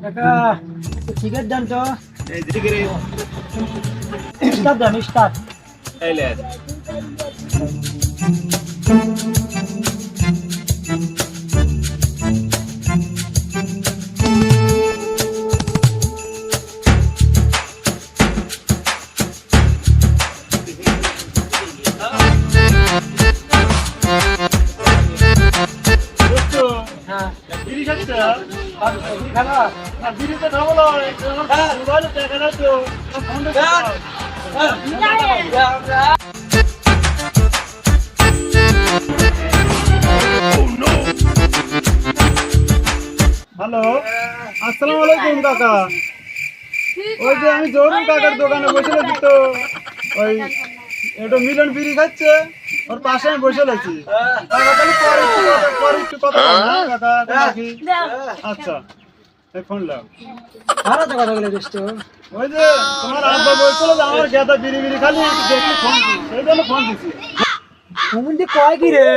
কাকা সিগারেট দেন তো। এই দিকে স্টার্ট দেন স্টার্ট। এলে হ্যাঁ বিড়ি খাচ্ছে খানা আর বিড়িতে খাবো না মোবাইলে দেখা না তো ফোন হ্যালো আসসালামু আলাইকুম কাকা ওই যে আমি জরুর কাকার দোকানে বসে আছি তো ওই এটা মিলন বিড়ি খাচ্ছে ওর পাশে আমি বসে আছি কাকা তাহলে পরে একটু কথা বল না কাকা নাকি আচ্ছা এই ফোন লাও ভালো তো কথা বলে বেশতো। ওই যে তোমার আব্বা বলছিল যে আমার গেদা বিড়ি বিড়ি খালি একটু দেখতে ফোন দিই সেই জন্য ফোন দিছি তুমি কয় কি রে?